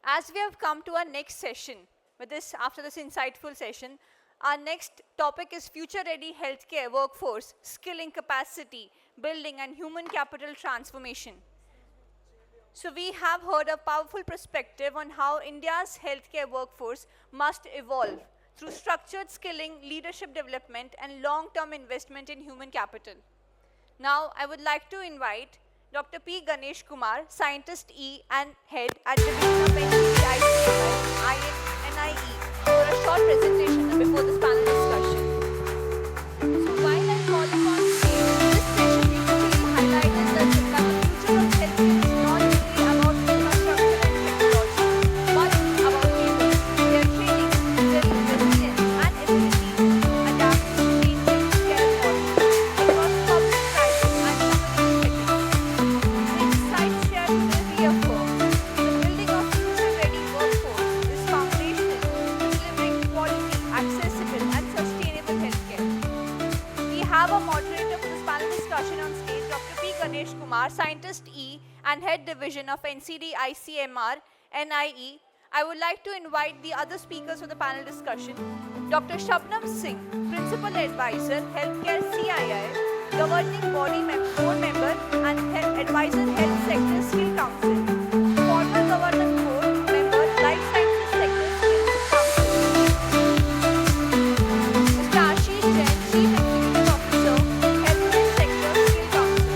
As we have come to our next session, after this insightful session, our next topic is future-ready healthcare workforce, skilling capacity, building and human capital transformation. So we have heard a powerful perspective on how India's healthcare workforce must evolve through structured skilling, leadership development, and long-term investment in human capital. Now, I would like to invite Dr. P. Ganesh Kumar, Scientist E and Head at Division of NCDICMI, NIE, for a short presentation before this panel discussion. So while I call upon stage, this session basically highlighted that the future of healthcare is not only about infrastructure and technology, but about people, their training, their resilience, and ability to adapt to changing care models across public, private, and community settings. The insights shared today reaffirm the building of future-ready workforce is foundational to delivering quality, accessible, and sustainable healthcare. We have a moderator for this panel discussion on stage, Dr. P. Ganesh Kumar, Scientist E and Head Division of NCD ICMR, NIE. I would like to invite the other speakers for the panel discussion. Dr. Shabnam Singh, Principal Advisor, Healthcare CII, Governing Body Board Member and Advisor Health Sector Skill Council, former Governance Board Member, Life Sciences Sector Skill Council. Mr. Ashish Jain, Chief Executive Officer, Healthcare Sector Skill Council.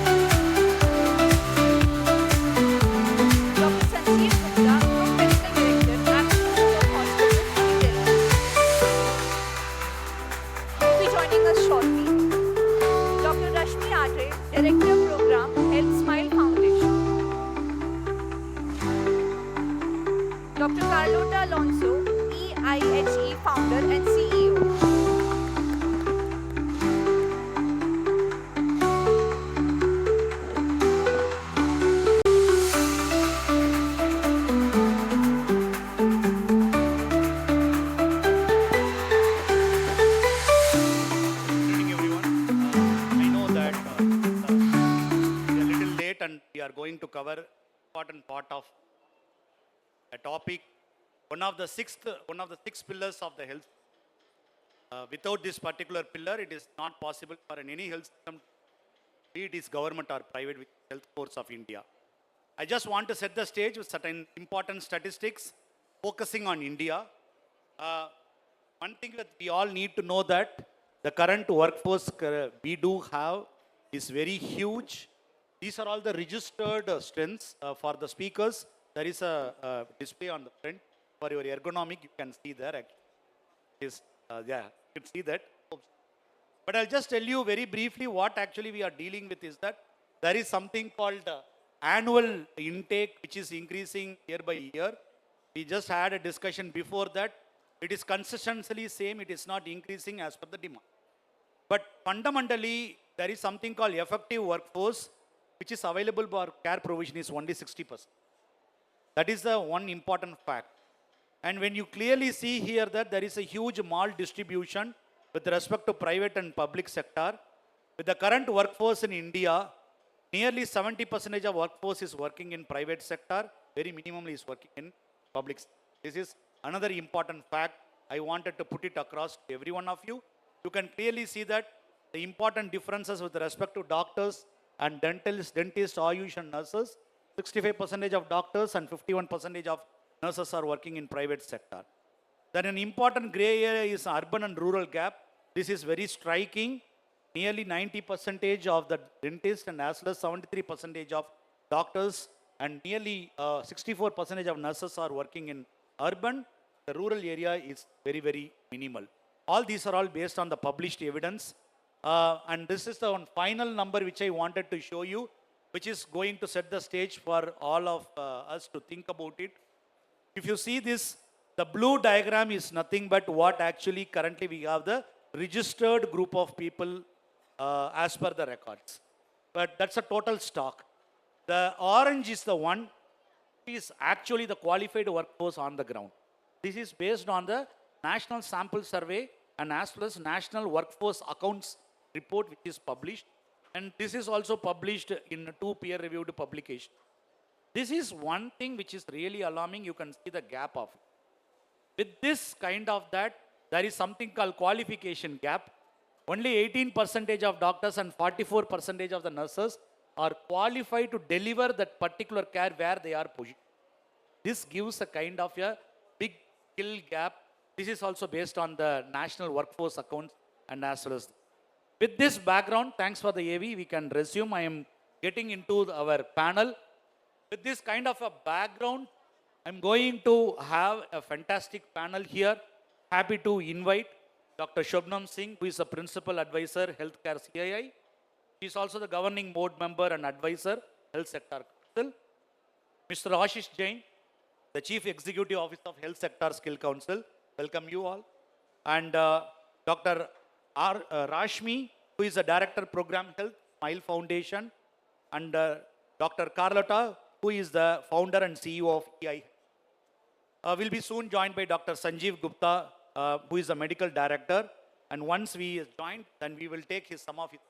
Dr. Sanjeev Gupta, Group Medical Director, Acting Group of Hospitals, New Delhi. Will be joining us shortly. Dr. Rashmi Atre, Director Program, Health Smile Foundation. Dr. Carlota Alonso, EIHE Founder and CEO. Good evening, everyone. I know that we are a little late and we are going to cover important part of a topic, one of the six pillars of the health. Without this particular pillar, it is not possible for any health system, be it is government or private, with health force of India. I just want to set the stage with certain important statistics focusing on India. One thing that we all need to know that the current workforce we do have is very huge. These are all the registered strengths for the speakers. There is a display on the front for your ergonomic. You can see there. Yeah, you can see that. But I'll just tell you very briefly what actually we are dealing with is that there is something called annual intake, which is increasing year by year. We just had a discussion before that. It is consistently same. It is not increasing as per the demand. But fundamentally, there is something called effective workforce, which is available for care provision is only 60%. That is the one important fact. And when you clearly see here that there is a huge maldistribution with respect to private and public sector, with the current workforce in India, nearly 70% of workforce is working in private sector, very minimally is working in public sector. This is another important fact. I wanted to put it across to every one of you. You can clearly see that the important differences with respect to doctors and dentists, Ayush and nurses, 65% of doctors and 51% of nurses are working in private sector. Then an important gray area is urban and rural gap. This is very striking. Nearly 90% of the dentists and as well as 73% of doctors and nearly 64% of nurses are working in urban. The rural area is very, very minimal. All these are all based on the published evidence. And this is the one final number which I wanted to show you, which is going to set the stage for all of us to think about it. If you see this, the blue diagram is nothing but what actually currently we have the registered group of people as per the records. But that's a total stock. The orange is the one is actually the qualified workforce on the ground. This is based on the National Sample Survey and as well as National Workforce Accounts report which is published. And this is also published in 2 peer-reviewed publications. This is one thing which is really alarming. You can see the gap of it. With this kind of that, there is something called qualification gap. Only 18% of doctors and 44% of the nurses are qualified to deliver that particular care where they are positioned. This gives a kind of a big skill gap. This is also based on the national workforce accounts and as well as. With this background, thanks for the AV, we can resume. I am getting into our panel. With this kind of a background, I'm going to have a fantastic panel here. Happy to invite Dr. Shobnam Singh, who is a Principal Advisor, Healthcare CII. He is also the Governing Board Member and Advisor, Health Sector Council. Mr. Ashish Jain, the Chief Executive Officer of Health Sector Skill Council. Welcome you all. And Dr. Rashmi, who is the Director Program Health, Smile Foundation. And Dr. Carlotta, who is the founder and CEO of EI. Will be soon joined by Dr. Sanjeev Gupta, who is the medical director. And once we join, then we will take some of his.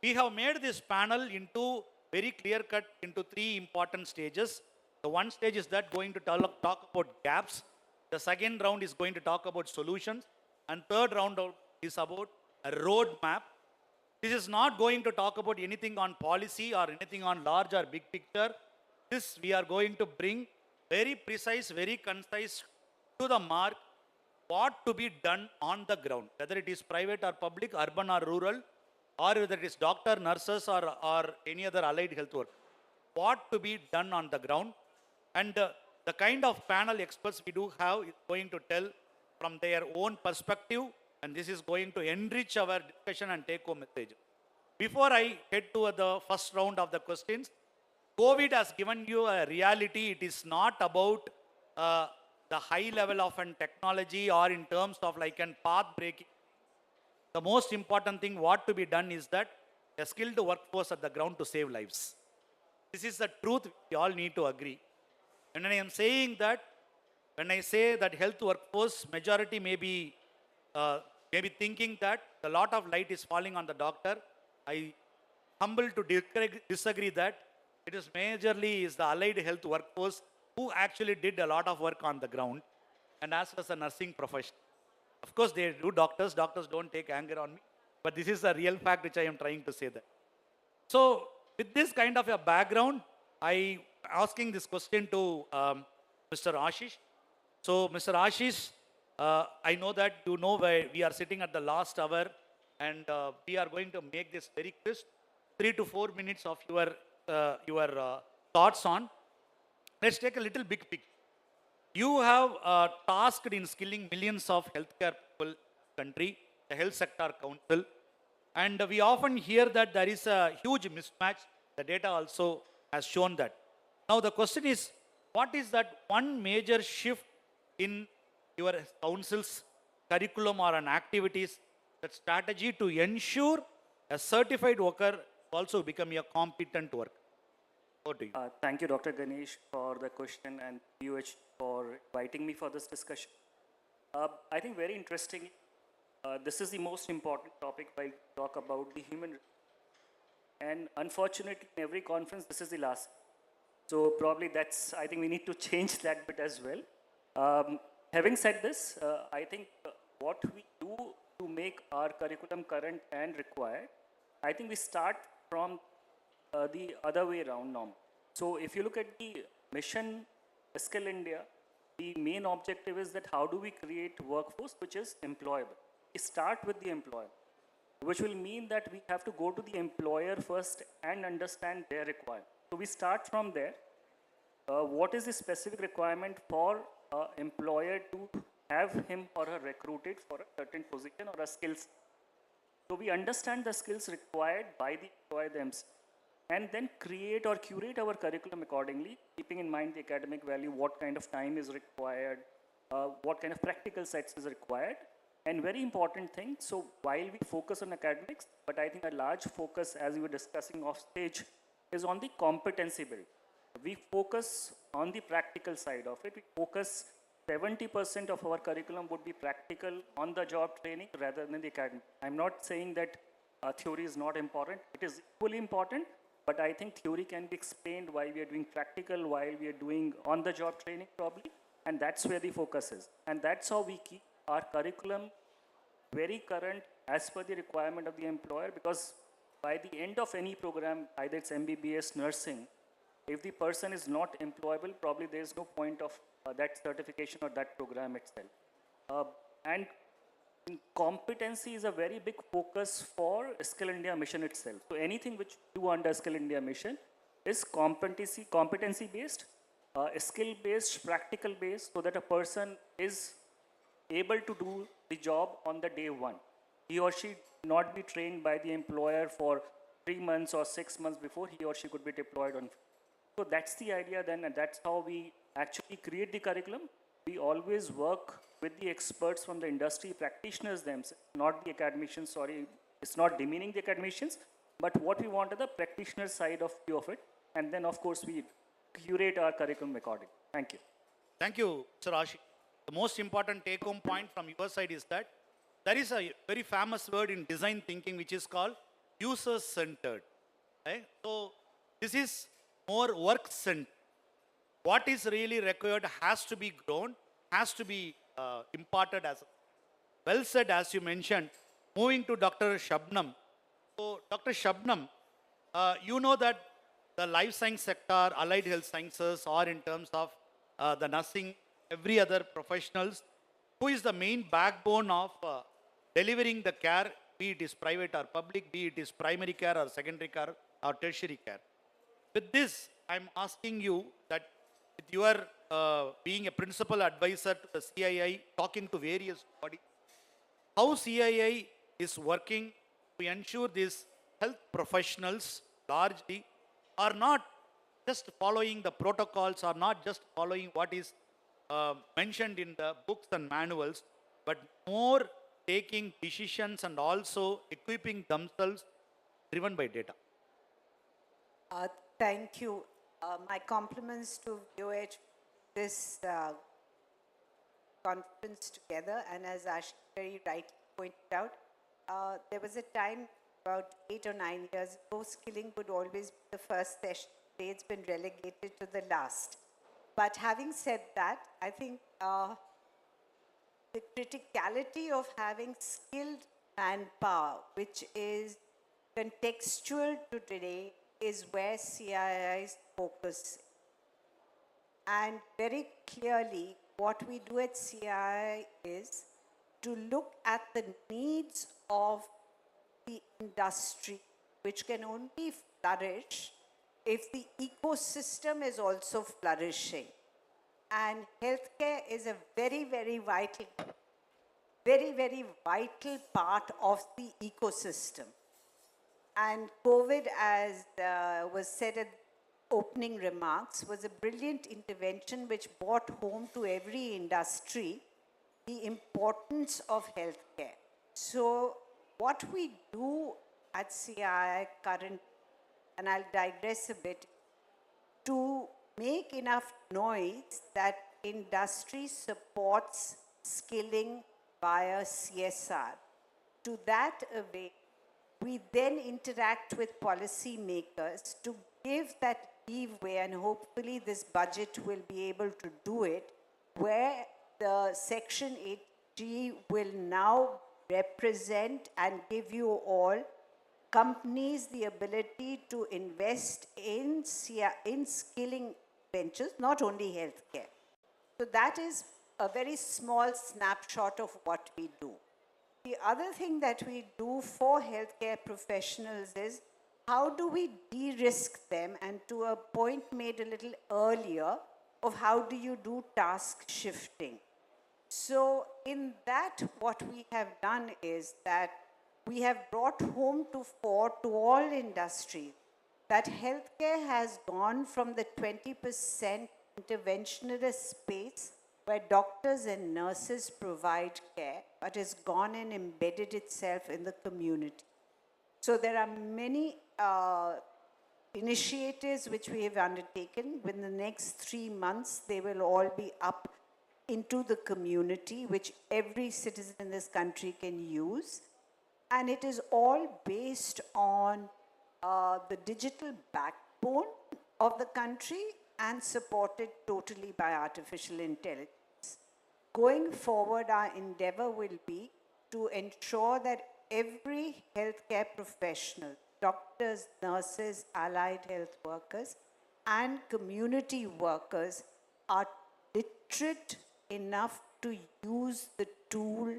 We have made this panel into very clear cut into three important stages. The one stage is that going to talk about gaps. The second round is going to talk about solutions. And third round is about a roadmap. This is not going to talk about anything on policy or anything on large or big picture. This we are going to bring very precise, very concise to the mark what to be done on the ground, whether it is private or public, urban or rural, or whether it is doctor, nurses or any other allied health work. What to be done on the ground. And the kind of panel experts we do have is going to tell from their own perspective, and this is going to enrich our discussion and take home message. Before I head to the first round of the questions, COVID has given you a reality. It is not about the high level of an technology or in terms of like an path breaking. The most important thing what to be done is that a skilled workforce at the ground to save lives. This is the truth we all need to agree. And when I am saying that, when I say that health workforce, majority may be thinking that a lot of light is falling on the doctor. I humble to disagree that it is majorly is the allied health workforce who actually did a lot of work on the ground and as well as a nursing profession. Of course, they do doctors. Doctors don't take anger on me. But this is a real fact which I am trying to say that. So with this kind of a background, I asking this question to Mr. Ashish. So Mr. Ashish, I know that you know where we are sitting at the last hour and we are going to make this very crisp. 3 to 4 minutes of your thoughts on. Let's take a little big picture. You have tasked in skilling millions of healthcare people country, the Health Sector Council, and we often hear that there is a huge mismatch. The data also has shown that. Now the question is, what is that one major shift in your council's curriculum or an activities, that strategy to ensure a certified worker also become a competent worker? Over to you. Thank you, Dr. Ganesh, for the question and UH for inviting me for this discussion. I think very interesting. This is the most important topic I talk about the human. And unfortunately, in every conference, this is the last. So probably that's, I think we need to change that bit as well. Having said this, I think what we do to make our curriculum current and required, I think we start from the other way around now. So if you look at the mission Skill India, the main objective is that how do we create workforce which is employable. We start with the employer, which will mean that we have to go to the employer first and understand their requirement. So we start from there. What is the specific requirement for an employer to have him or her recruited for a certain position or a skills? So we understand the skills required by the employer themselves and then create or curate our curriculum accordingly, keeping in mind the academic value, what kind of time is required, what kind of practical sets is required. And very important thing, so while we focus on academics, but I think a large focus, as we were discussing off stage, is on the competency build. We focus on the practical side of it. We focus 70% of our curriculum would be practical on the job training rather than the academic. I'm not saying that theory is not important. It is equally important, but I think theory can be explained while we are doing practical, while we are doing on-the-job training probably, and that's where the focus is. And that's how we keep our curriculum very current as per the requirement of the employer, because by the end of any program, either it's MBBS, nursing, if the person is not employable, probably there is no point of that certification or that program itself. And competency is a very big focus for Skill India mission itself. So anything which you do under Skill India mission is competency based, skill based, practical based, so that a person is able to do the job on the day one. He or she not be trained by the employer for 3 months or 6 months before he or she could be deployed on. So that's the idea then, and that's how we actually create the curriculum. We always work with the experts from the industry, practitioners themselves, not the academicians, sorry, it's not demeaning the academicians, but what we want is the practitioner side of view of it, and then of course we curate our curriculum accordingly. Thank you. Thank you, Mr. Ashi. The most important take-home point from your side is that there is a very famous word in design thinking which is called user-centered. Right? So this is more work-centered. What is really required has to be grown, has to be imparted as well said, as you mentioned. Moving to Dr. Shabnam. So, Dr. Shabnam, you know that the life science sector, allied health sciences, or in terms of the nursing, every other professionals, who is the main backbone of delivering the care, be it is private or public, be it is primary care or secondary care or tertiary care. With this, I'm asking you that with your being a principal advisor to the CII, talking to various bodies, how CII is working to ensure these health professionals largely are not just following the protocols, or not just following what is mentioned in the books and manuals, but more taking decisions and also equipping themselves driven by data. Thank you. My compliments to VOH, this conference together, and as Ash very rightly pointed out, there was a time about 8 or 9 years ago, skilling would always be the first session. Today it's been relegated to the last. But having said that, I think the criticality of having skilled manpower, which is contextual to today, is where CII's focus. And very clearly, what we do at CII is to look at the needs of the industry, which can only flourish if the ecosystem is also flourishing. And healthcare is a very, very vital part of the ecosystem. And COVID, as was said at opening remarks, was a brilliant intervention which brought home to every industry the importance of healthcare. So what we do at CII current, and I'll digress a bit, to make enough noise that industry supports skilling via CSR. To that away, we then interact with policy makers to give that leeway, and hopefully this budget will be able to do it, where the Section 8G will now represent and give you all companies the ability to invest in skilling ventures, not only healthcare. So that is a very small snapshot of what we do. The other thing that we do for healthcare professionals is how do we de-risk them, and to a point made a little earlier of how do you do task shifting. So in that, what we have done is that we have brought home to fore to all industries that healthcare has gone from the 20% interventionist space where doctors and nurses provide care, but has gone and embedded itself in the community. So there are many initiatives which we have undertaken. Within the next 3 months, they will all be up into the community, which every citizen in this country can use. And it is all based on the digital backbone of the country and supported totally by artificial intelligence. Going forward, our endeavor will be to ensure that every healthcare professional, doctors, nurses, allied health workers, and community workers are literate enough to use the tool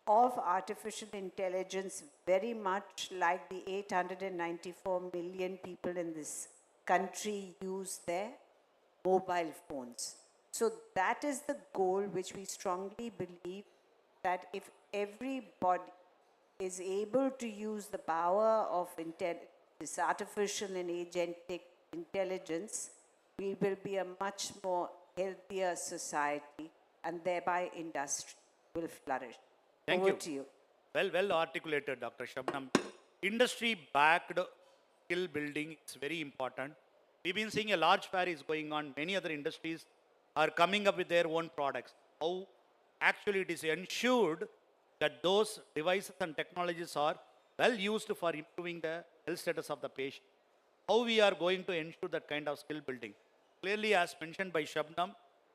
of artificial intelligence very much like the 894 million people in this country use their mobile phones. So that is the goal which we strongly believe, that if everybody is able to use the power of this artificial and agentic intelligence, we will be a much more healthier society and thereby industry will flourish. Thank Over you. to you. Well articulated, Dr. Shabnam. Industry-backed skill building is very important. We've been seeing a large fair is going on. Many other industries are coming up with their own products. How actually it is ensured that those devices and technologies are well used for improving the health status of the patient. How we are going to ensure that kind of skill building. Clearly, as mentioned by Shabnam,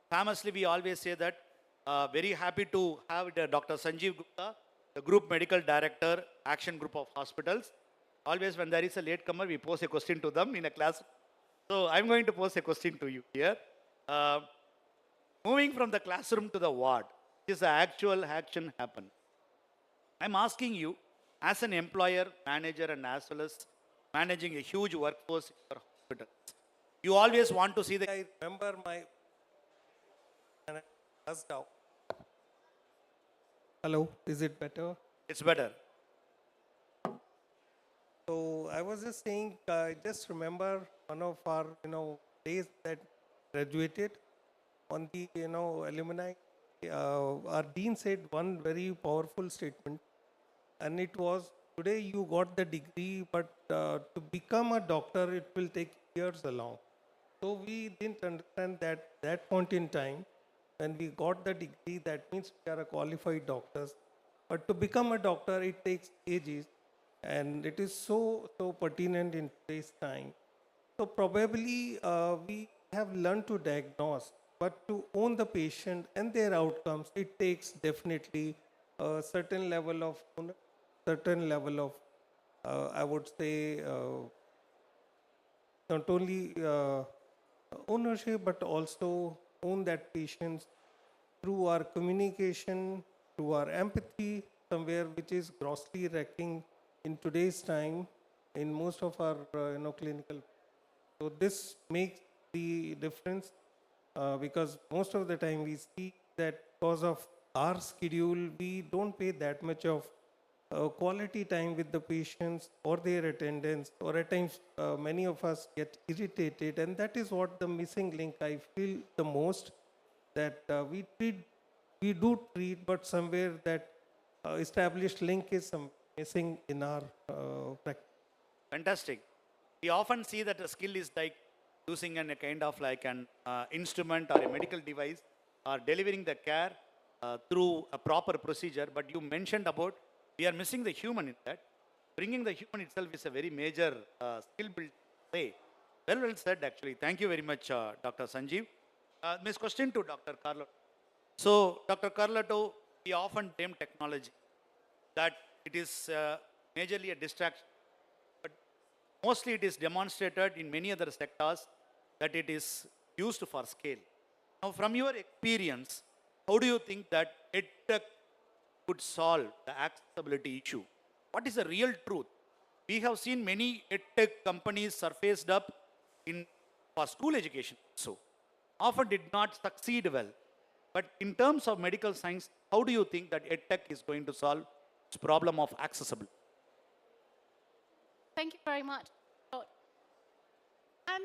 famously we always say that very happy to have Dr. Sanjeev Gupta, the Group Medical Director, Action Group of Hospitals. Always when there is a latecomer, we pose a question to them in a class. So I'm going to pose a question to you here. Uh, Moving from the classroom to the ward, is the actual action happen? I'm asking you, as an employer, manager, and as well as managing a huge workforce in your hospital, you always want to see the. I remember my and I buzzed out. Hello, is it better? It's better. So I was just saying, I just remember one of our days that graduated on the alumni. Our dean said one very powerful statement, and it was, today you got the degree, but to become a doctor it will take years along. So we didn't understand that point in time. When we got the degree, that means we are a qualified doctors. But to become a doctor, it takes ages, and it is so pertinent in today's time. So probably we have learned to diagnose, but to own the patient and their outcomes, it takes definitely a certain level of I would say, not only ownership, but also own that patients through our communication, through our empathy, somewhere which is grossly lacking in today's time in most of our clinical. So this makes the difference because most of the time we see that because of our schedule, we don't pay that much of quality time with the patients or their attendants, or at times many of us get irritated, and that is what the missing link I feel the most, that we do treat, but somewhere that established link is missing in our practice. Fantastic. We often see that a skill is like using a kind of like an instrument or a medical device or delivering the care through a proper procedure. But you mentioned about we are missing the human in that. Bringing the human itself is a very major skill build way. Well said, actually. Thank you very much, Dr. Sanjeev. Miss, question to Dr. Carlotto. So, Dr. Carlotto, we often blame technology that it is majorly a distraction. But mostly it is demonstrated in many other sectors that it is used for scale. Now, from your experience, how do you think that EdTech could solve the accessibility issue? What is the real truth? We have seen many EdTech companies surfaced up for school education, so often did not succeed well. But in terms of medical science, how do you think that EdTech is going to solve this problem of accessibility? Thank you very much. I'm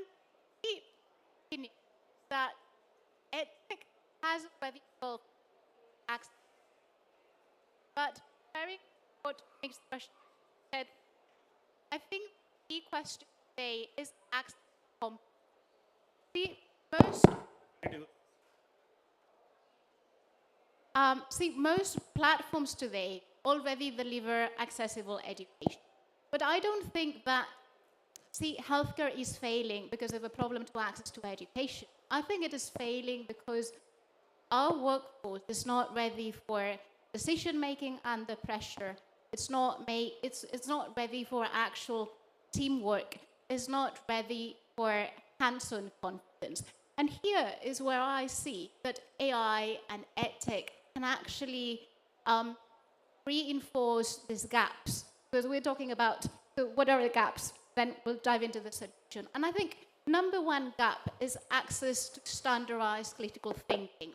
thinking that EdTech has already built access, but very what makes the question said, I think the key question today is access. Most platforms today already deliver accessible education, but I don't think that see, healthcare is failing because of a problem to access to education. I think it is failing because our workforce is not ready for decision making under pressure. It's not ready for actual teamwork. It's not ready for hands-on confidence. And here is where I see that AI and edtech can actually reinforce these gaps. Because we're talking about what are the gaps, then we'll dive into the solution. And I think number one gap is access to standardized critical thinking.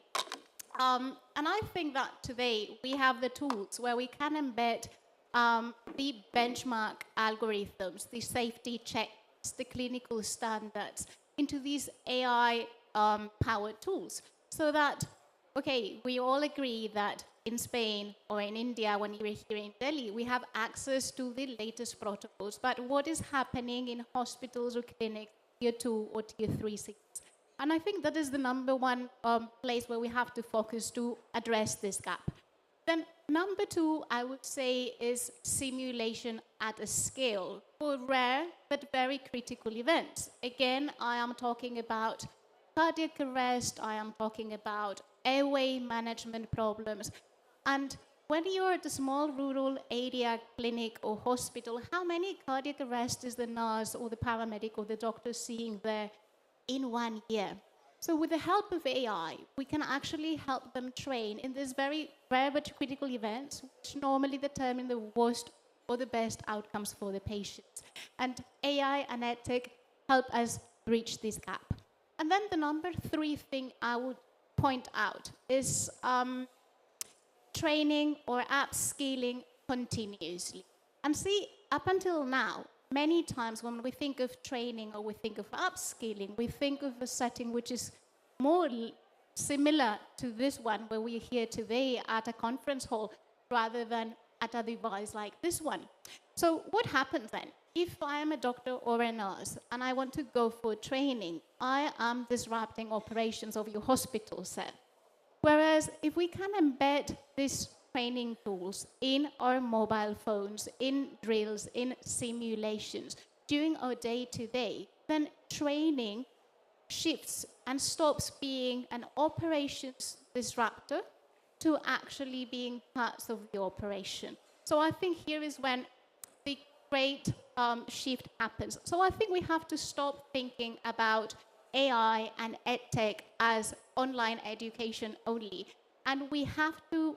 And I think that today we have the tools where we can embed the benchmark algorithms, the safety checks, the clinical standards into these AI powered tools so that, okay, we all agree that in Spain or in India, when you're here in Delhi, we have access to the latest protocols. But what is happening in hospitals or clinics, tier 2 or tier 3 cities? And I think that is the number one place where we have to focus to address this gap. Then number two, I would say, is simulation at a scale for rare but very critical events. Again, I am talking about cardiac arrest, I am talking about airway management problems. And when you're at a small rural area clinic or hospital, how many cardiac arrests is the nurse or the paramedic or the doctor seeing there in 1 year? So with the help of AI, we can actually help them train in these very rare but critical events, which normally determine the worst or the best outcomes for the patients. And AI and EdTech help us bridge this gap. And then the number three thing I would point out is training or upskilling continuously. And see, up until now, many times when we think of training or we think of upskilling, we think of a setting which is more similar to this one where we're here today at a conference hall rather than at a device like this one. So what happens then? If I am a doctor or a nurse and I want to go for training, I am disrupting operations of your hospital set. Whereas if we can embed these training tools in our mobile phones, in drills, in simulations, during our day-to-day, then training shifts and stops being an operations disruptor to actually being parts of the operation. So I think here is when the great shift happens. So I think we have to stop thinking about AI and EdTech as online education only. And we have to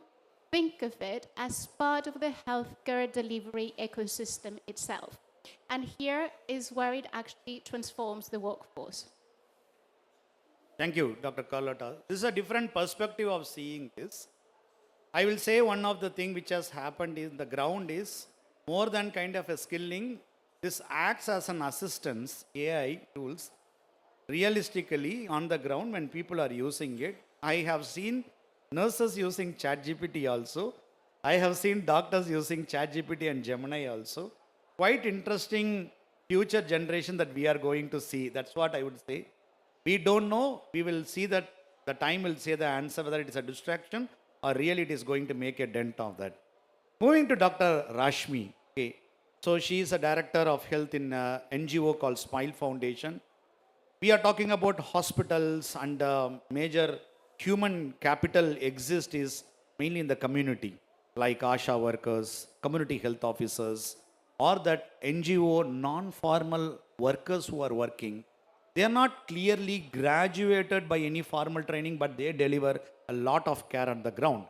think of it as part of the healthcare delivery ecosystem itself. And here is where it actually transforms the workforce. Thank you, Dr. Carlotta. This is a different perspective of seeing this. I will say one of the things which has happened in the ground is more than kind of a skilling, this acts as an assistance, AI tools, realistically on the ground when people are using it. I have seen nurses using ChatGPT also. I have seen doctors using ChatGPT and Gemini also. Quite interesting future generation that we are going to see. That's what I would say. We don't know. We will see that the time will say the answer whether it is a distraction or really it is going to make a dent of that. Moving to Dr. Rashmi. Okay. So she is a director of health in an NGO called Smile Foundation. We are talking about hospitals and major human capital exists is mainly in the community, like ASHA workers, community health officers, or that NGO non-formal workers who are working. They are not clearly graduated by any formal training, but they deliver a lot of care on the ground.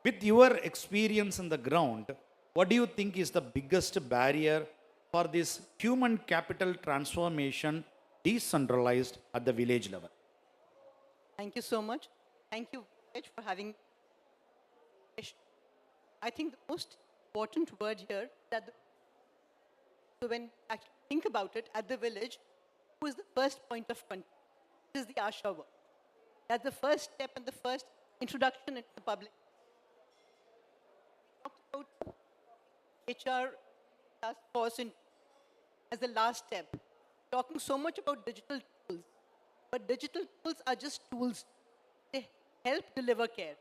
With your experience on the ground, what do you think is the biggest barrier for this human capital transformation decentralized at the village level? Thank you so much. Thank you, Vij, for having. I think the most important word here that so when I think about it, at the village, who is the first point of contact? This is the ASHA work. That's the first step and the first introduction into the public. We talked about HR task force as the last step. Talking so much about digital tools, but digital tools are just tools. They help deliver care.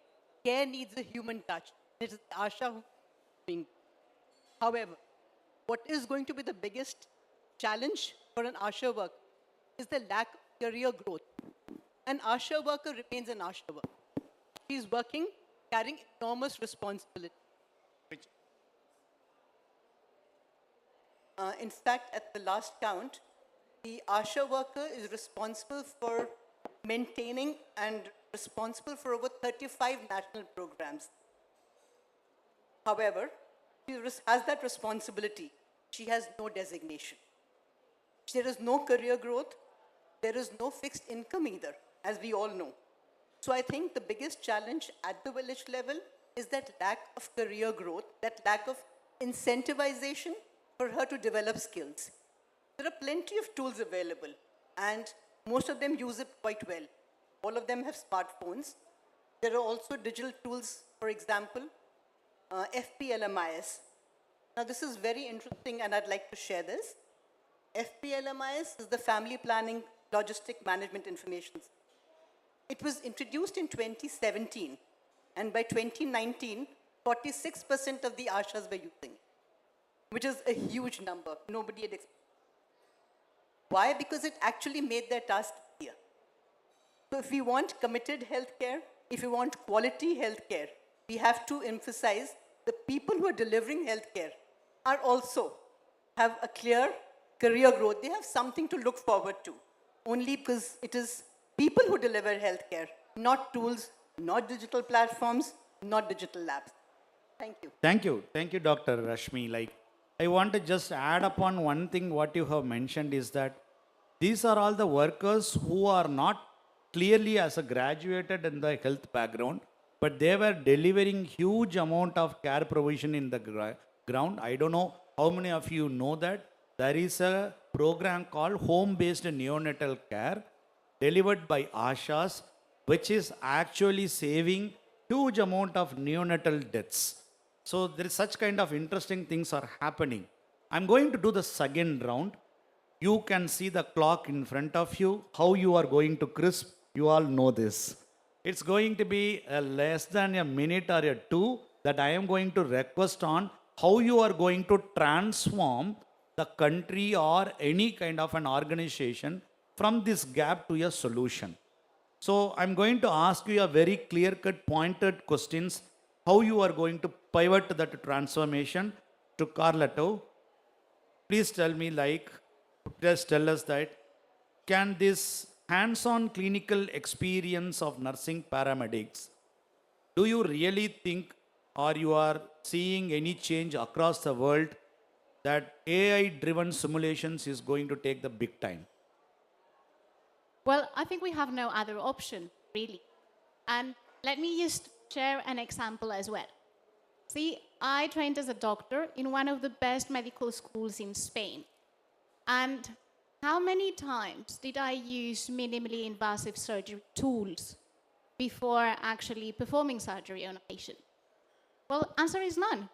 Care needs a human touch. It is ASHA who is doing. However, what is going to be the biggest challenge for an ASHA worker is the lack of career growth. An ASHA worker remains an ASHA worker. She is working, carrying enormous responsibility. Which, In fact, at the last count, the ASHA worker is responsible for maintaining and responsible for over 35 national programs. However, she has that responsibility. She has no designation. There is no career growth. There is no fixed income either, as we all know. So I think the biggest challenge at the village level is that lack of career growth, that lack of incentivization for her to develop skills. There are plenty of tools available, and most of them use it quite well. All of them have smartphones. There are also digital tools, for example, FPLMIS. Now, this is very interesting, and I'd like to share this. FPLMIS is the Family Planning Logistic Management Information System. It was introduced in 2017, and by 2019, 46% of the ASHAs were using it, which is a huge number. Nobody had expected. Why? Because it actually made their task easier. So if we want committed healthcare, if we want quality healthcare, we have to emphasize the people who are delivering healthcare are also have a clear career growth. They have something to look forward to, only because it is people who deliver healthcare, not tools, not digital platforms, not digital labs. Thank you. thank you, Dr. Rashmi. Like, I want to just add upon one thing what you have mentioned is that these are all the workers who are not clearly as a graduated in the health background, but they were delivering huge amount of care provision in the ground. I don't know how many of you know that there is a program called home-based neonatal care delivered by ASHAs, which is actually saving huge amount of neonatal deaths. So there is such kind of interesting things are happening. I'm going to do the second round. You can see the clock in front of you, how you are going to crisp. You all know this. It's going to be less than a minute or a two that I am going to request on how you are going to transform the country or any kind of an organization from this gap to a solution. So I'm going to ask you a very clear-cut, pointed questions, how you are going to pivot that transformation to Carletto. Please tell me, like, just tell us that, can this hands-on clinical experience of nursing paramedics, do you really think or you are seeing any change across the world that AI-driven simulations is going to take the big time? Well, I think we have no other option, really. And let me just share an example as well. See, I trained as a doctor in one of the best medical schools in Spain. And how many times did I use minimally invasive surgery tools before actually performing surgery on a patient? Well, answer is none.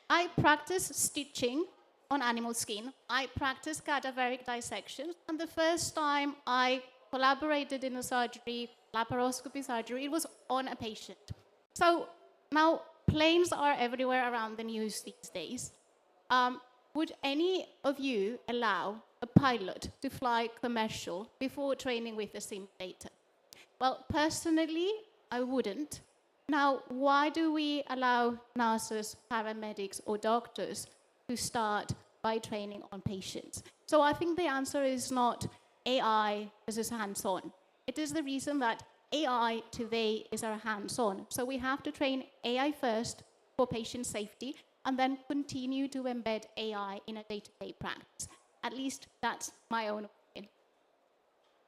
I practiced stitching on animal skin. I practiced cadaveric dissections. And the first time I collaborated in a surgery, laparoscopy surgery, it was on a patient. So now planes are everywhere around the news these days. Would any of you allow a pilot to fly commercial before training with a simulator? Well, personally, I wouldn't. Now, why do we allow nurses, paramedics, or doctors to start by training on patients? So I think the answer is not AI versus hands-on. It is the reason that AI today is our hands-on. So we have to train AI first for patient safety and then continue to embed AI in a day-to-day practice. At least that's my own opinion.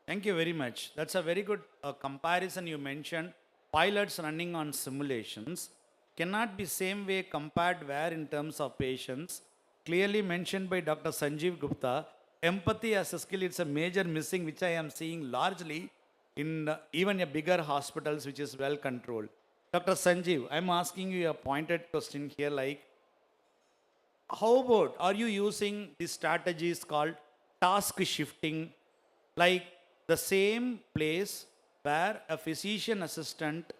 Thank you very much. That's a very good comparison you mentioned. Pilots running on simulations cannot be same way compared where in terms of patients. Clearly mentioned by Dr. Sanjeev Gupta, empathy as a skill, it's a major missing which I am seeing largely in even a bigger hospitals which is well controlled. Dr. Sanjeev, I'm asking you a pointed question here, like, how about, are you using these strategies called task shifting, like the same place where a physician assistant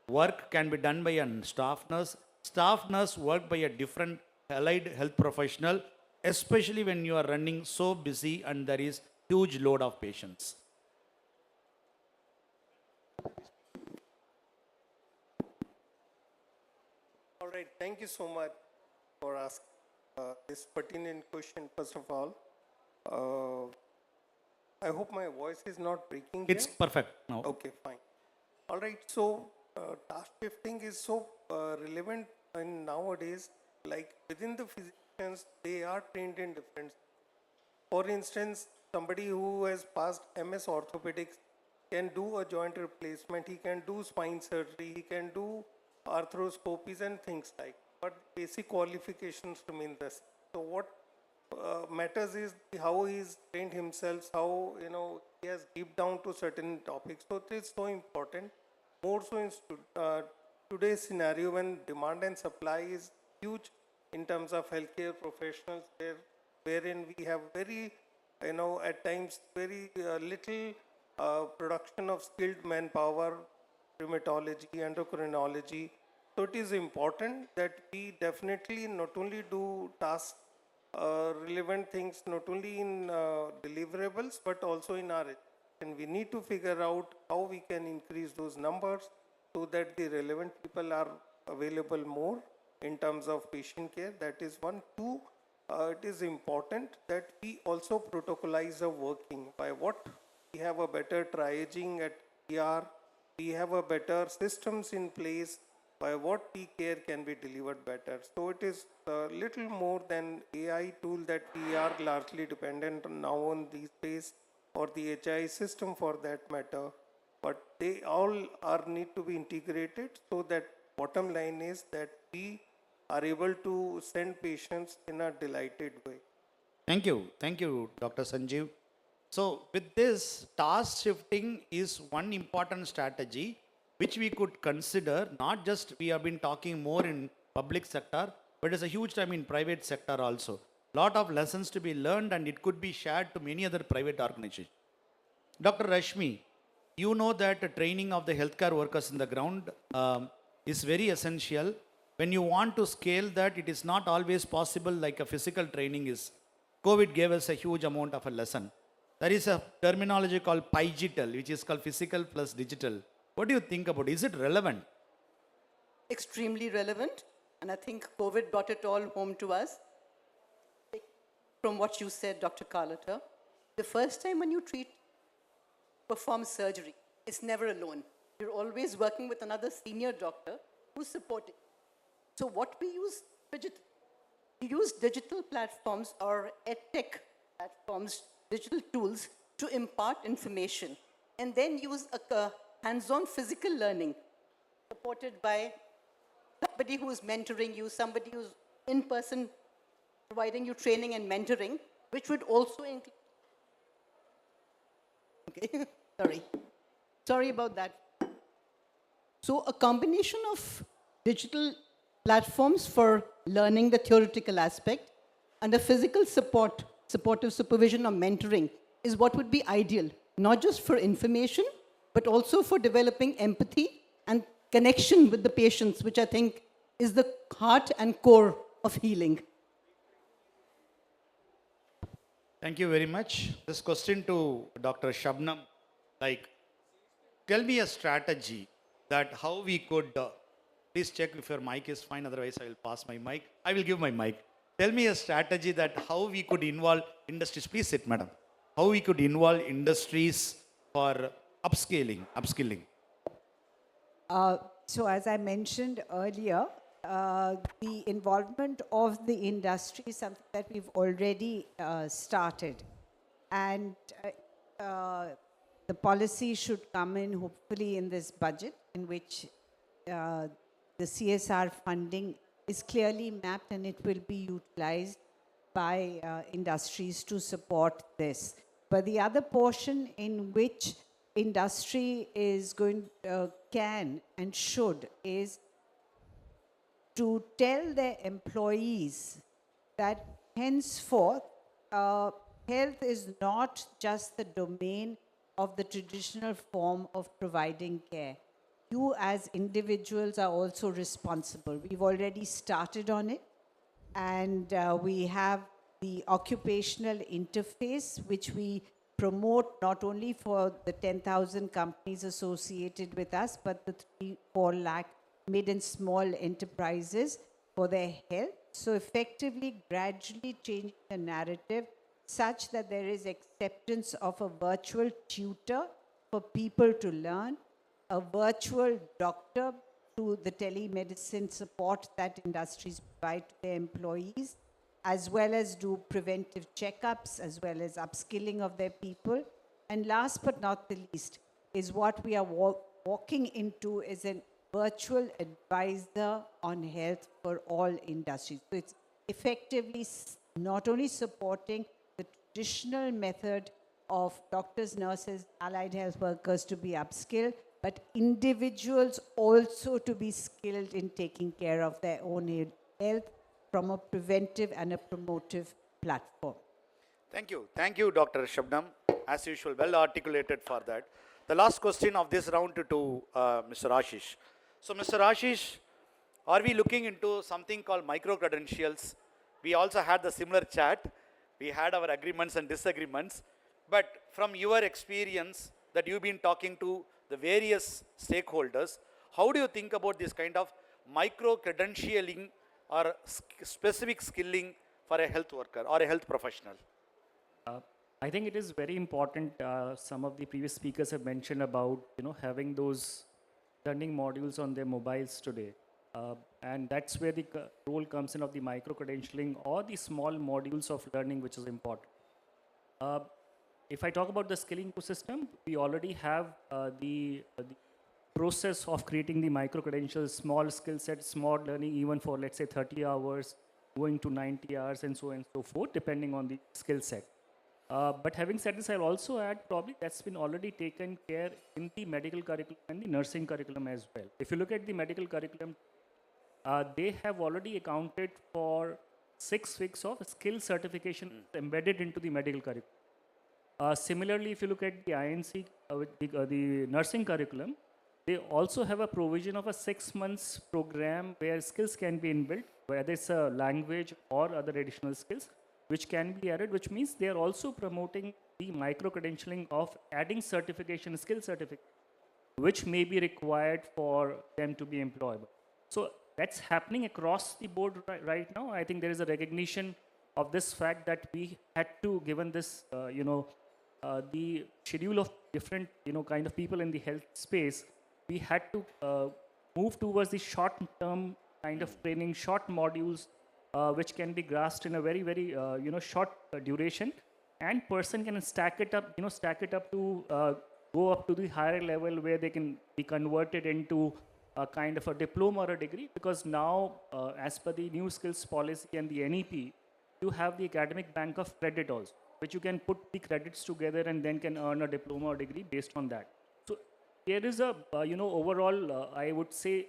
work can be done by a staff nurse work by a different allied health professional, especially when you are running so busy and there is huge load of patients? All right, thank you so much for asking this pertinent question, first of all. I hope my voice is not breaking It's here. perfect now. Okay, fine. All right, so task shifting is so relevant in nowadays, like within the physicians, they are trained in different. For instance, somebody who has passed MS orthopedics can do a joint replacement, he can do spine surgery, he can do arthroscopies and things like. But basic qualifications remain the same. So what matters is how he's trained himself, how he has deep down to certain topics. So it is so important. More so in today's scenario when demand and supply is huge in terms of healthcare professionals, wherein we have very, at times very little production of skilled manpower, rheumatology, endocrinology. So it is important that we definitely not only do tasks, relevant things, not only in deliverables, but also in our, and we need to figure out how we can increase those numbers so that the relevant people are available more in terms of patient care. That is one. Two, it is important that we also protocolize our working. By what? We have a better triaging at ER, we have a better systems in place by what the care can be delivered better. So it is a little more than AI tool that we are largely dependent on now on these days, or the HI system for that matter. But they all are need to be integrated so that bottom line is that we are able to send patients in a delighted way. Thank you. Thank you, Dr. Sanjeev. So, with this, task shifting is one important strategy which we could consider. Not just we have been talking more in public sector, but it's a huge time in private sector also. Lot of lessons to be learned, and it could be shared to many other private organizations. Dr. Rashmi, you know that the training of the healthcare workers in the ground is very essential. When you want to scale that, it is not always possible like a physical training is. COVID gave us a huge amount of a lesson. There is a terminology called PIGITAL, which is called physical plus digital. What do you think about it? Is it relevant? Extremely relevant, and I think COVID brought it all home to us. From what you said, Dr. Carlota, the first time when you perform surgery, it's never alone. You're always working with another senior doctor who's supporting. So what we use, we use digital platforms or edtech platforms, digital tools to impart information, and then use a hands-on physical learning supported by somebody who is mentoring you, somebody who's in person providing you training and mentoring, which would also include. Okay, sorry about that. So a combination of digital platforms for learning the theoretical aspect and the physical supportive supervision or mentoring is what would be ideal, not just for information, but also for developing empathy and connection with the patients, which I think is the heart and core of healing. Thank you very much. This question to Dr. Shabnam, like, tell me a strategy that how we could, please check if your mic is fine, otherwise I will pass my mic. I will give my mic. Tell me a strategy that how we could involve industries. Please sit, madam. How we could involve industries for upskilling. So as I mentioned earlier, the involvement of the industry is something that we've already started. And the policy should come in hopefully in this budget, in which the CSR funding is clearly mapped and it will be utilized by industries to support this. But the other portion in which industry is can and should is to tell their employees that henceforth health is not just the domain of the traditional form of providing care. You as individuals are also responsible. We've already started on it, and we have the occupational interface, which we promote not only for the 10,000 companies associated with us, but the 4 lakh mid and small enterprises for their health. So effectively, gradually changing the narrative such that there is acceptance of a virtual tutor for people to learn, a virtual doctor through the telemedicine support that industries provide to their employees, as well as do preventive checkups, as well as upskilling of their people. And last but not the least is what we are walking into is a virtual advisor on health for all industries. So it's effectively not only supporting the traditional method of doctors, nurses, allied health workers to be upskilled, but individuals also to be skilled in taking care of their own health from a preventive and a promotive platform. Thank you. Thank you, Dr. Shabnam. As usual, well articulated for that. The last question of this round to Mr. Ashish. So, Mr. Ashish, are we looking into something called micro-credentials? We also had the similar chat. We had our agreements and disagreements. But from your experience that you've been talking to the various stakeholders, how do you think about this kind of micro-credentialing or specific skilling for a health worker or a health professional? I think it is very important. Some of the previous speakers have mentioned about having those learning modules on their mobiles today, and that's where the role comes in of the micro credentialing or the small modules of learning, which is important. If I talk about the skilling ecosystem, we already have the process of creating the micro credentials, small skill sets, small learning, even for let's say 30 hours, going to 90 hours, and so on and so forth, depending on the skill set. But having said this, I'll also add probably that's been already taken care in the medical curriculum and the nursing curriculum as well. If you look at the medical curriculum, they have already accounted for 6 weeks of skill certification embedded into the medical curriculum. Similarly, if you look at the INC, the nursing curriculum, they also have a provision of a 6 months program where skills can be inbuilt, whether it's a language or other additional skills, which can be added, which means they are also promoting the micro-credentialing of adding certification, skill certificate, which may be required for them to be employable. So that's happening across the board right now. I think there is a recognition of this fact that we had to, given this, the schedule of different, kind of people in the health space, we had to move towards the short-term kind of training, short modules, which can be grasped in a very, very, short duration, and person can stack it up to go up to the higher level where they can be converted into a kind of a diploma or a degree, because now, as per the new skills policy and the NEP, you have the academic bank of credit also, which you can put the credits together and then can earn a diploma or degree based on that. So there is a, overall, I would say,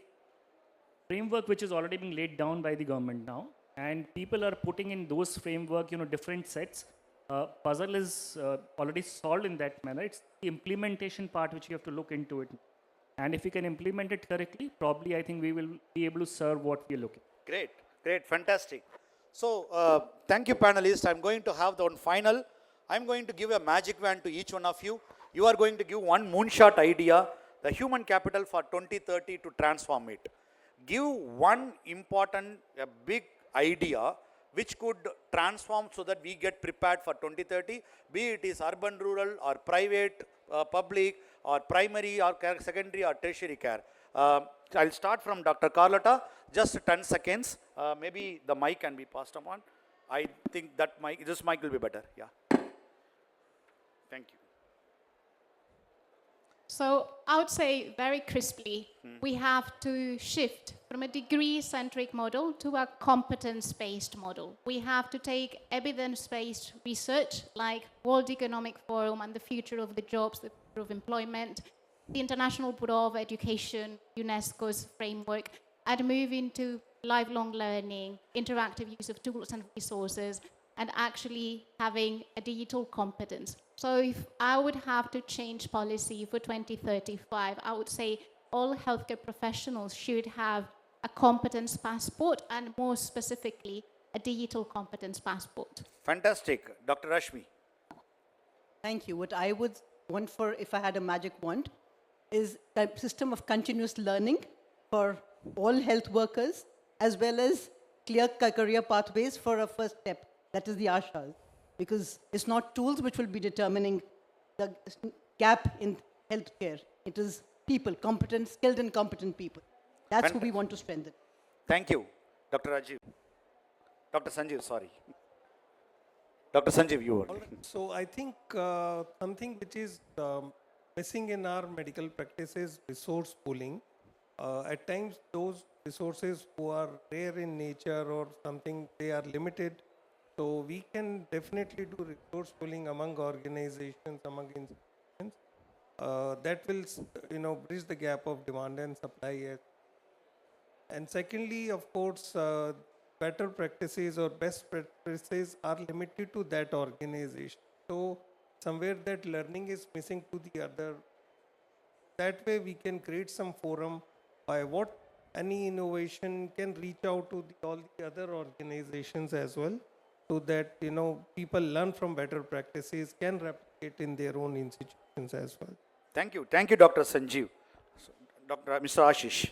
framework which is already being laid down by the government now, and people are putting in those framework, different sets. Puzzle is already solved in that manner. It's the implementation part which you have to look into it. And if we can implement it correctly, probably I think we will be able to serve what we are looking. Great, great, fantastic. So, thank you, panelists. I'm going to have the one final. I'm going to give a magic wand to each one of you. You are going to give one moonshot idea, the human capital for 2030 to transform it. Give one important, a big idea which could transform so that we get prepared for 2030, be it is urban, rural, or private, public, or primary, or secondary, or tertiary care. I'll start from Dr. Carlotta, just 10 seconds. Maybe the mic can be passed on. I think that this mic will be better. Yeah. Thank you. So I would say very crisply, we have to shift from a degree-centric model to a competence-based model. We have to take evidence-based research like World Economic Forum and the future of the jobs, the future of employment, the International Bureau of Education, UNESCO's framework, and move into lifelong learning, interactive use of tools and resources, and actually having a digital competence. So if I would have to change policy for 2035, I would say all healthcare professionals should have a competence passport, and more specifically, a a digital competence passport. Fantastic. Dr. Rashmi. Thank you. What I would want for, if I had a magic wand, is a system of continuous learning for all health workers, as well as clear career pathways for a first step. That is the ASHAs. Because it's not tools which will be determining the gap in healthcare. It is people, competent, skilled and competent people. That's who we want to strengthen. Thank you. Dr. Rajiv. Dr. Sanjeev, sorry. Dr. Sanjeev, you were. So I think something which is missing in our medical practice is resource pooling. At times, those resources who are rare in nature or something, they are limited. So we can definitely do resource pooling among organizations, among institutions. That will, bridge the gap of demand and supply. And secondly, of course, better practices or best practices are limited to that organization. So somewhere that learning is missing to the other. That way we can create some forum by what any innovation can reach out to all the other organizations as well, so that people learn from better practices, can replicate in their own institutions as well. Thank you. Thank you, Dr. Sanjeev. Dr. Mr. Ashish.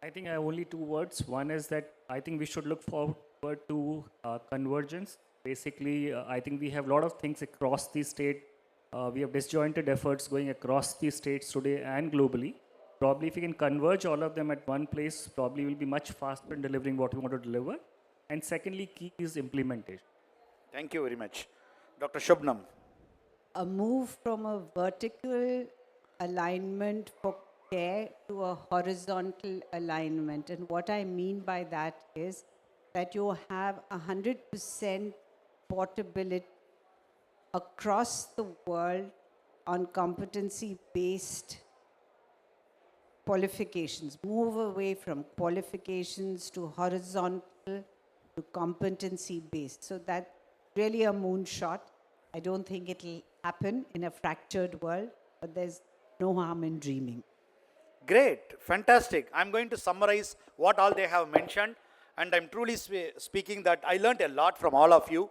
I think I have only two words. One is that I think we should look forward to convergence. Basically, I think we have a lot of things across the state. We have disjointed efforts going across the states today and globally. Probably if we can converge all of them at one place, probably we'll be much faster in delivering what we want to deliver. And secondly, key is implementation. Thank you very much. Dr. Shubnam. A move from a vertical alignment for care to a horizontal alignment. And what I mean by that is that you have 100% portability across the world on competency-based qualifications. Move away from qualifications to horizontal to competency-based. So that's really a moonshot. I don't think it'll happen in a fractured world, but there's no harm in dreaming. Great, fantastic. I'm going to summarize what all they have mentioned, and I'm truly speaking that I learned a lot from all of you.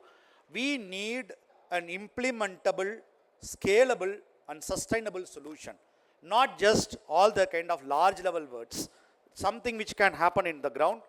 We need an implementable, scalable, and sustainable solution. Not just all the kind of large level words, something which can happen in the ground.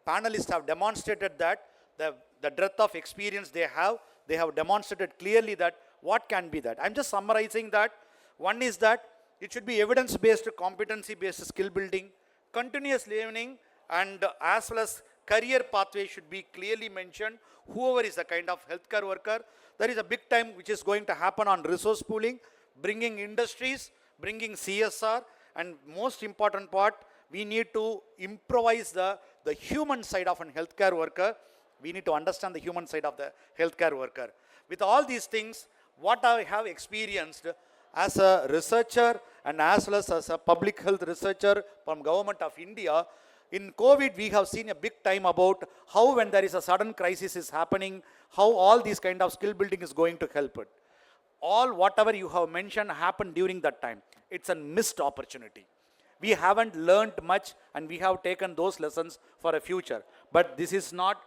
Panelists have demonstrated that, the breadth of experience they have demonstrated clearly that what can be that. I'm just summarizing that. One is that it should be evidence-based, competency-based skill building, continuous learning, and as well as career pathway should be clearly mentioned. Whoever is a kind of healthcare worker, there is a big time which is going to happen on resource pooling, bringing industries, bringing CSR, and most important part, we need to improvise the human side of a healthcare worker. We need to understand the human side of the healthcare worker. With all these things, what I have experienced as a researcher and as well as a public health researcher from Government of India, in COVID we have seen a big time about how when there is a sudden crisis is happening, how all these kind of skill building is going to help it. All whatever you have mentioned happened during that time. It's a missed opportunity. We haven't learned much and we have taken those lessons for a future. But this is not,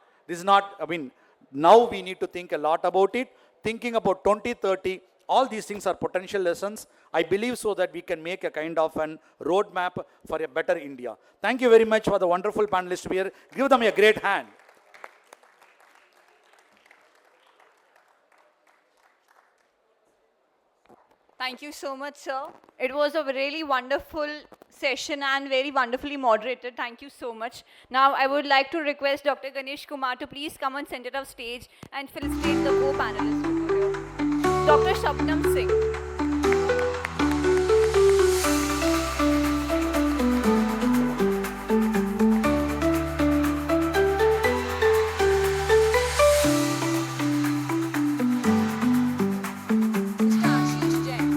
now we need to think a lot about it. Thinking about 2030, all these things are potential lessons. I believe so that we can make a kind of an roadmap for a better India. Thank you very much for the wonderful panelists here. Give them a great hand. Thank you so much, sir. It was a really wonderful session and very wonderfully moderated. Thank you so much. Now, I would like to request Dr. Ganesh Kumar to please come on center of stage and felicitate the co-panelists over here. Dr. Shabnam Singh. Mr. Ashish Jain.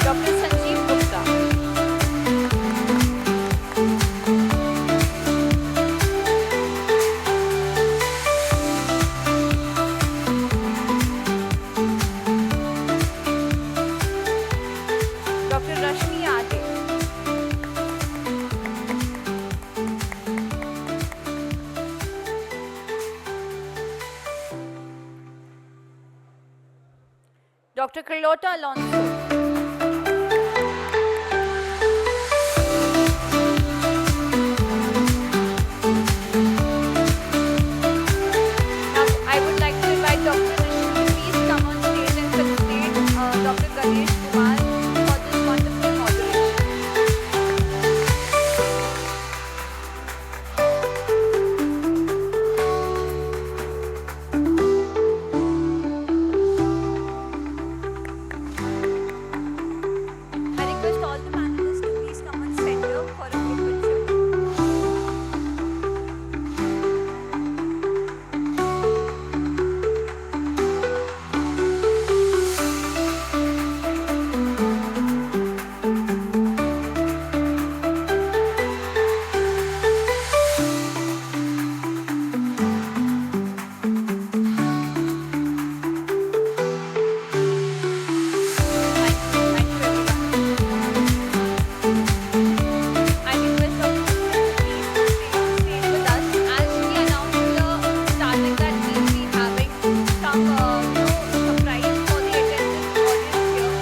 Dr. Sanjeev Gupta. Dr. Carlota Alonso. Now, I would like to invite Dr. Nishu to please come on stage and facilitate Dr. Ganesh Kumar for this wonderful moderation. I request all the panelists to please come on center for a group picture. Thank you everyone. I request Dr. Nishu to please stay on stage with us as we announce the starting that we'll be having some surprise for the attentive audience here.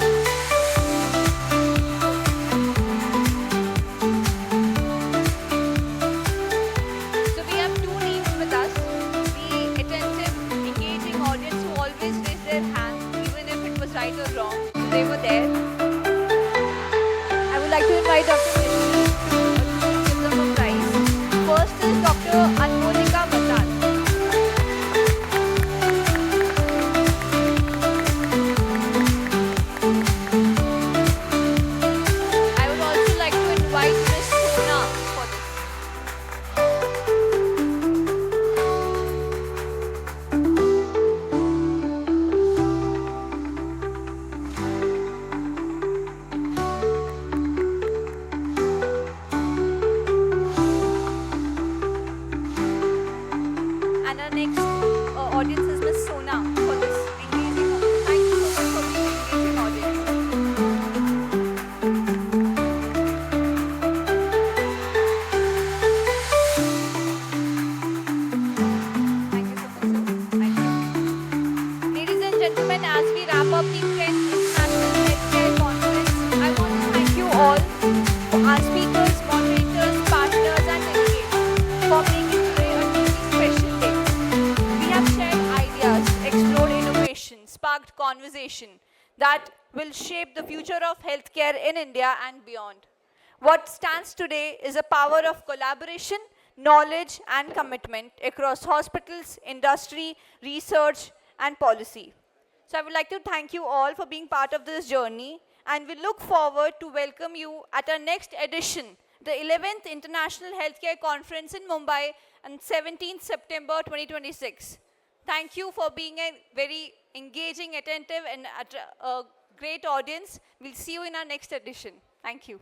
So we have two teams with us, the attentive, engaging audience who always raise their hand even if it was right or wrong. So they were there. I would like to invite Dr. Nishu to give them a prize. First is Dr. Anmolika Bajaj. I would also like to invite Ms. Sona for this. And our next audience is Ms. Sona for this engaging audience. Thank you so much for being an engaging audience. Thank you so much, sir. Thank you. Ladies and gentlemen, as we wrap up the 10th International Healthcare Conference, I want to thank you all, our speakers, moderators, partners, and delegates for making today a truly special day. We have shared ideas, explored innovation, sparked conversation that will shape the future of healthcare in India and beyond. What stands today is a power of collaboration, knowledge, and commitment across hospitals, industry, research, and policy. So I would like to thank you all for being part of this journey, and we look forward to welcome you at our next edition, the 11th International Healthcare Conference in Mumbai on 17th September 2026. Thank you for being a very engaging, attentive, and a great audience. We'll see you in our next edition. Thank you.